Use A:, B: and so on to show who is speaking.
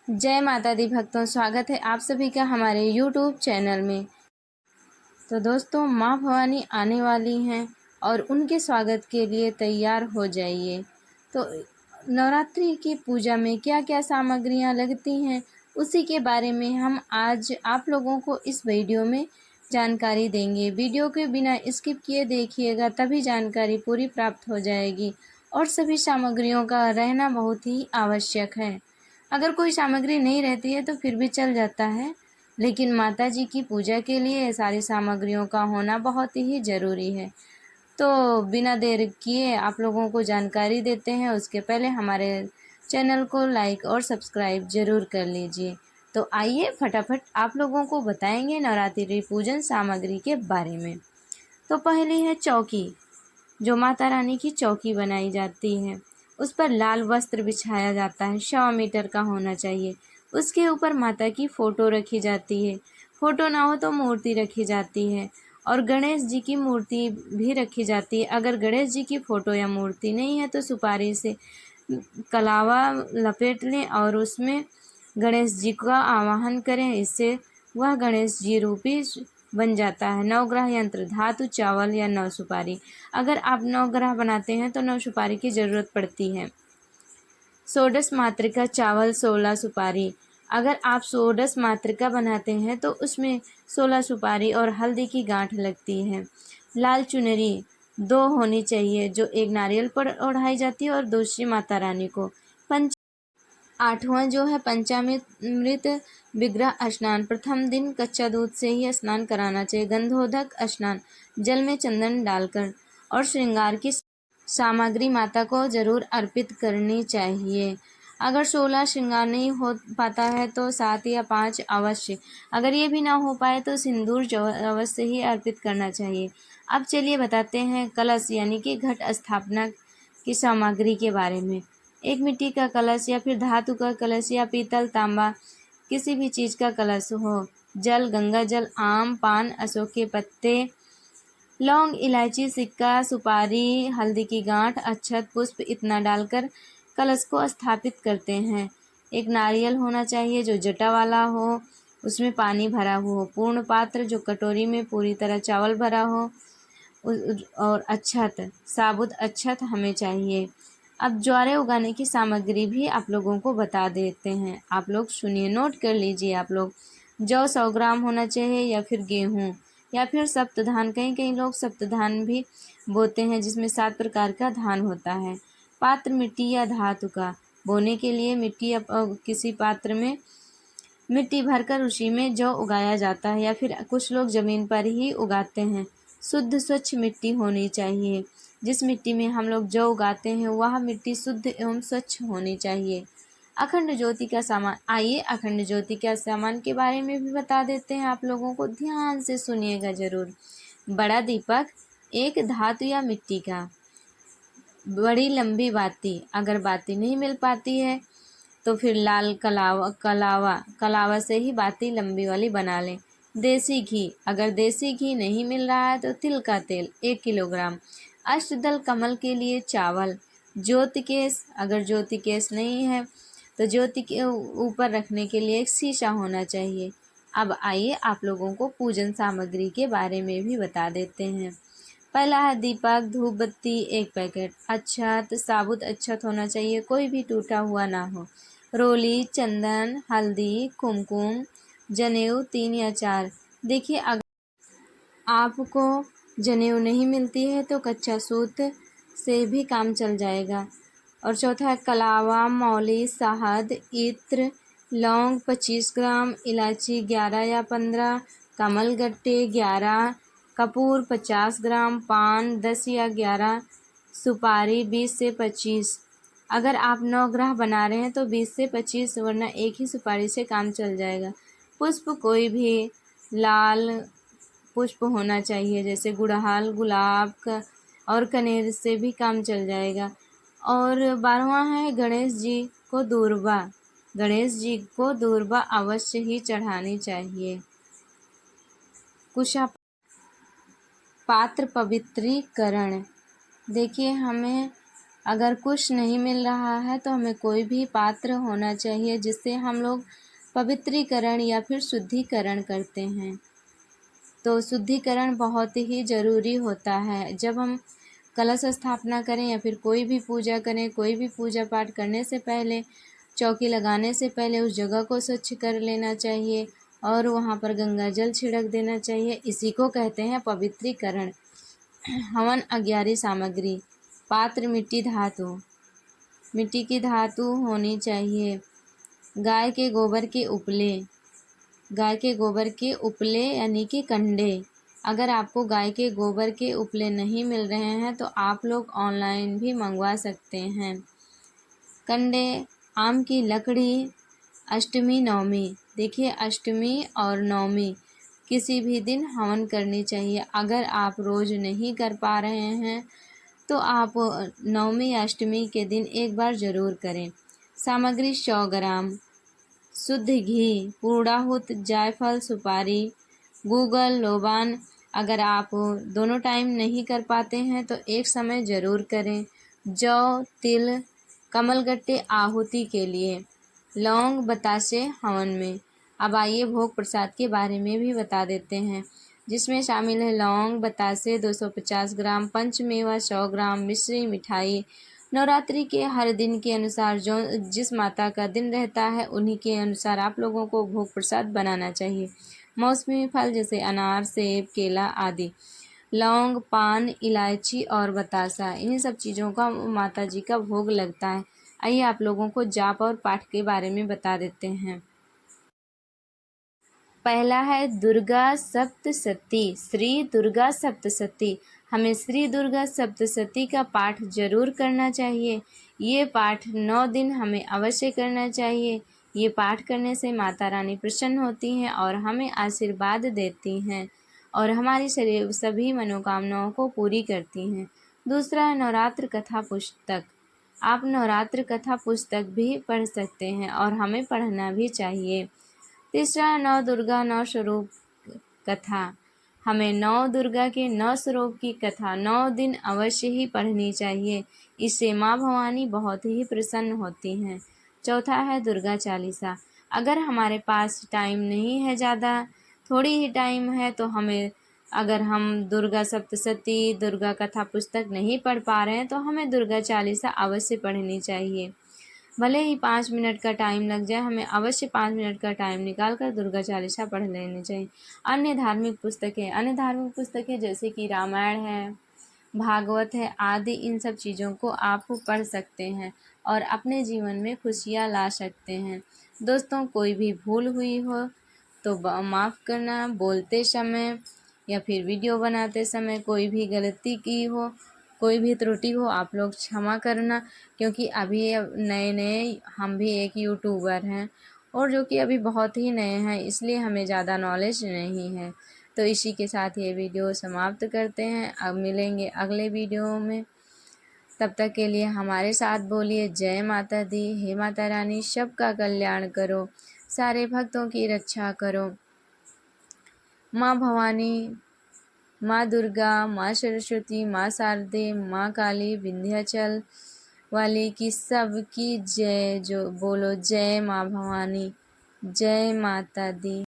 A: जय माता दी भक्तों, स्वागत है आप सभी का हमारे YouTube चैनल में। तो दोस्तों, माँ भवानी आने वाली हैं और उनके स्वागत के लिए तैयार हो जाइए। तो नवरात्रि की पूजा में क्या क्या सामग्रियाँ लगती हैं, उसी के बारे में हम आज आप लोगों को इस वीडियो में जानकारी देंगे। वीडियो के बिना स्किप किए देखिएगा, तभी जानकारी पूरी प्राप्त हो जाएगी। और सभी सामग्रियों का रहना बहुत ही आवश्यक है। अगर कोई सामग्री नहीं रहती है तो फिर भी चल जाता है, लेकिन माता जी की पूजा के लिए सारी सामग्रियों का होना बहुत ही ज़रूरी है। तो बिना देर किए आप लोगों को जानकारी देते हैं, उसके पहले हमारे चैनल को लाइक और सब्सक्राइब ज़रूर कर लीजिए। तो आइए फटाफट आप लोगों को बताएंगे नवरात्रि पूजन सामग्री के बारे में। तो पहली है चौकी। जो माता रानी की चौकी बनाई जाती है, उस पर लाल वस्त्र बिछाया जाता है, 1.25 मीटर का होना चाहिए। उसके ऊपर माता की फ़ोटो रखी जाती है, फ़ोटो ना हो तो मूर्ति रखी जाती है, और गणेश जी की मूर्ति भी रखी जाती है। अगर गणेश जी की फ़ोटो या मूर्ति नहीं है तो सुपारी से कलावा लपेट लें और उसमें गणेश जी का आवाहन करें। इससे वह गणेश जी रूपी बन जाता है। नवग्रह यंत्र, धातु, चावल या 9 सुपारी। अगर आप 9 ग्रह बनाते हैं तो 9 सुपारी की ज़रूरत पड़ती है। षोडश मातृका चावल, 16 सुपारी। अगर आप षोडश मातृका बनाते हैं तो उसमें 16 सुपारी और हल्दी की गांठ लगती है। लाल चुनरी 2 होनी चाहिए, जो एक नारियल पर ओढ़ाई जाती है और दूसरी माता रानी को। आठवां जो है पंचामृत विग्रह स्नान। प्रथम दिन कच्चा दूध से ही स्नान कराना चाहिए। गंधोदक स्नान, जल में चंदन डालकर। और श्रृंगार की सामग्री माता को जरूर अर्पित करनी चाहिए। अगर 16 श्रृंगार नहीं हो पाता है तो 7 या 5 अवश्य। अगर ये भी ना हो पाए तो सिंदूर अवश्य ही अर्पित करना चाहिए। अब चलिए बताते हैं कलश यानी कि घट स्थापना की सामग्री के बारे में। एक मिट्टी का कलश या फिर धातु का कलश या पीतल, तांबा, किसी भी चीज़ का कलश हो। जल, गंगा जल, आम, पान, अशोक के पत्ते, लौंग, इलायची, सिक्का, सुपारी, हल्दी की गांठ, अक्षत, पुष्प इतना डालकर कलश को स्थापित करते हैं। एक नारियल होना चाहिए जो जटा वाला हो, उसमें पानी भरा हो। पूर्ण पात्र जो कटोरी में पूरी तरह चावल भरा हो, और अक्षत, साबुत अक्षत हमें चाहिए। अब ज्वारे उगाने की सामग्री भी आप लोगों को बता देते हैं। आप लोग सुनिए, नोट कर लीजिए आप लोग। जौ 100 ग्राम होना चाहिए या फिर गेहूँ या फिर सप्तधान। कहीं कहीं लोग सप्तधान भी बोते हैं, जिसमें 7 प्रकार का धान होता है। पात्र मिट्टी या धातु का। बोने के लिए मिट्टी या किसी पात्र में मिट्टी भरकर उसी में जौ उगाया जाता है, या फिर कुछ लोग ज़मीन पर ही उगाते हैं। शुद्ध स्वच्छ मिट्टी होनी चाहिए। जिस मिट्टी में हम लोग जौ उगाते हैं वह मिट्टी शुद्ध एवं स्वच्छ होनी चाहिए। अखंड ज्योति का सामान। आइए अखंड ज्योति के सामान के बारे में भी बता देते हैं आप लोगों को, ध्यान से सुनिएगा ज़रूर। बड़ा दीपक, एक धातु या मिट्टी का। बड़ी लंबी बाती, अगर बाती नहीं मिल पाती है तो फिर लाल कलावा से ही बाती लंबी वाली बना लें। देसी घी, अगर देसी घी नहीं मिल रहा है तो तिल का तेल 1 किलोग्राम। अष्टदल कमल के लिए चावल। ज्योति केस, अगर ज्योति केस नहीं है तो ज्योति के ऊपर रखने के लिए एक शीशा होना चाहिए। अब आइए आप लोगों को पूजन सामग्री के बारे में भी बता देते हैं। पहला है दीपक, धूप बत्ती 1 पैकेट, अक्षत, साबुत अक्षत होना चाहिए, कोई भी टूटा हुआ ना हो। रोली, चंदन, हल्दी, कुमकुम, जनेऊ 3 या 4। देखिए, अगर आपको जनेऊ नहीं मिलती है तो कच्चा सूत से भी काम चल जाएगा। और चौथा है कलावा, मौली, शहद, इत्र, लौंग 25 ग्राम, इलायची 11 या 15, कमलगट्टे 11, कपूर 50 ग्राम, पान 10 या 11, सुपारी 20 से 25। अगर आप 9 ग्रह बना रहे हैं तो 20 से 25, वरना एक ही सुपारी से काम चल जाएगा। पुष्प कोई भी लाल पुष्प होना चाहिए, जैसे गुड़हल, गुलाब का और कनेर से भी काम चल जाएगा। और 12वां है गणेश जी को दूर्वा। गणेश जी को दूर्वा अवश्य ही चढ़ानी चाहिए। कुशा पात्र पवित्रीकरण। देखिए, हमें अगर कुछ नहीं मिल रहा है तो हमें कोई भी पात्र होना चाहिए जिससे हम लोग पवित्रीकरण या फिर शुद्धिकरण करते हैं। तो शुद्धिकरण बहुत ही ज़रूरी होता है। जब हम कलश स्थापना करें या फिर कोई भी पूजा करें, कोई भी पूजा पाठ करने से पहले, चौकी लगाने से पहले उस जगह को स्वच्छ कर लेना चाहिए और वहाँ पर गंगा जल छिड़क देना चाहिए। इसी को कहते हैं पवित्रीकरण। हवन अग्यारी सामग्री, पात्र मिट्टी धातु, मिट्टी की धातु होनी चाहिए। गाय के गोबर के उपले, गाय के गोबर के उपले यानी कि कंडे। अगर आपको गाय के गोबर के उपले नहीं मिल रहे हैं तो आप लोग ऑनलाइन भी मंगवा सकते हैं। कंडे, आम की लकड़ी, अष्टमी नवमी। देखिए, अष्टमी और नवमी किसी भी दिन हवन करनी चाहिए। अगर आप रोज़ नहीं कर पा रहे हैं तो आप नवमी या अष्टमी के दिन एक बार ज़रूर करें। सामग्री 100 ग्राम शुद्ध घी, पूर्णाहुत, जायफल, सुपारी, गूगल, लोबान। अगर आप दोनों टाइम नहीं कर पाते हैं तो एक समय ज़रूर करें। जौ, तिल, कमलगट्टे आहुति के लिए, लौंग, बतासे हवन में। अब आइए भोग प्रसाद के बारे में भी बता देते हैं, जिसमें शामिल है लौंग, बतासे 250 ग्राम, पंचमेवा 100 ग्राम, मिश्री, मिठाई। नवरात्रि के हर दिन के अनुसार जो जिस माता का दिन रहता है उन्हीं के अनुसार आप लोगों को भोग प्रसाद बनाना चाहिए। मौसमी फल जैसे अनार, सेब, केला आदि। लौंग, पान, इलायची और बतासा, इन्हीं सब चीज़ों का माता जी का भोग लगता है। आइए आप लोगों को जाप और पाठ के बारे में बता देते हैं। पहला है दुर्गा सप्तशती, श्री दुर्गा सप्तशती। हमें श्री दुर्गा सप्तशती का पाठ जरूर करना चाहिए। ये पाठ 9 दिन हमें अवश्य करना चाहिए। ये पाठ करने से माता रानी प्रसन्न होती हैं और हमें आशीर्वाद देती हैं और हमारी शरीर सभी मनोकामनाओं को पूरी करती हैं। दूसरा है नवरात्र कथा पुस्तक। आप नवरात्र कथा पुस्तक भी पढ़ सकते हैं और हमें पढ़ना भी चाहिए। तीसरा, नौ दुर्गा नौ स्वरूप कथा। हमें नौ दुर्गा के 9 स्वरूप की कथा 9 दिन अवश्य ही पढ़नी चाहिए। इससे माँ भवानी बहुत ही प्रसन्न होती हैं। चौथा है दुर्गा चालीसा। अगर हमारे पास टाइम नहीं है ज़्यादा, थोड़ी ही टाइम है, तो हमें, अगर हम दुर्गा सप्तशती, दुर्गा कथा पुस्तक नहीं पढ़ पा रहे हैं तो हमें दुर्गा चालीसा अवश्य पढ़नी चाहिए। भले ही 5 मिनट का टाइम लग जाए, हमें अवश्य 5 मिनट का टाइम निकाल कर दुर्गा चालीसा पढ़ लेनी चाहिए। अन्य धार्मिक पुस्तकें जैसे कि रामायण है, भागवत है आदि, इन सब चीज़ों को आप पढ़ सकते हैं और अपने जीवन में खुशियाँ ला सकते हैं। दोस्तों, कोई भी भूल हुई हो तो माफ़ करना। बोलते समय या फिर वीडियो बनाते समय कोई भी गलती की हो, कोई भी त्रुटि हो, आप लोग क्षमा करना, क्योंकि अभी नए नए हम भी एक यूट्यूबर हैं और जो कि अभी बहुत ही नए हैं, इसलिए हमें ज़्यादा नॉलेज नहीं है। तो इसी के साथ ये वीडियो समाप्त करते हैं। अब मिलेंगे अगले वीडियो में। तब तक के लिए हमारे साथ बोलिए जय माता दी। हे माता रानी, सबका कल्याण करो, सारे भक्तों की रक्षा करो। माँ भवानी, माँ दुर्गा, माँ सरस्वती, माँ शारदे, माँ काली, विंध्याचल वाली की सबकी जय। जो बोलो जय माँ भवानी, जय माता दी।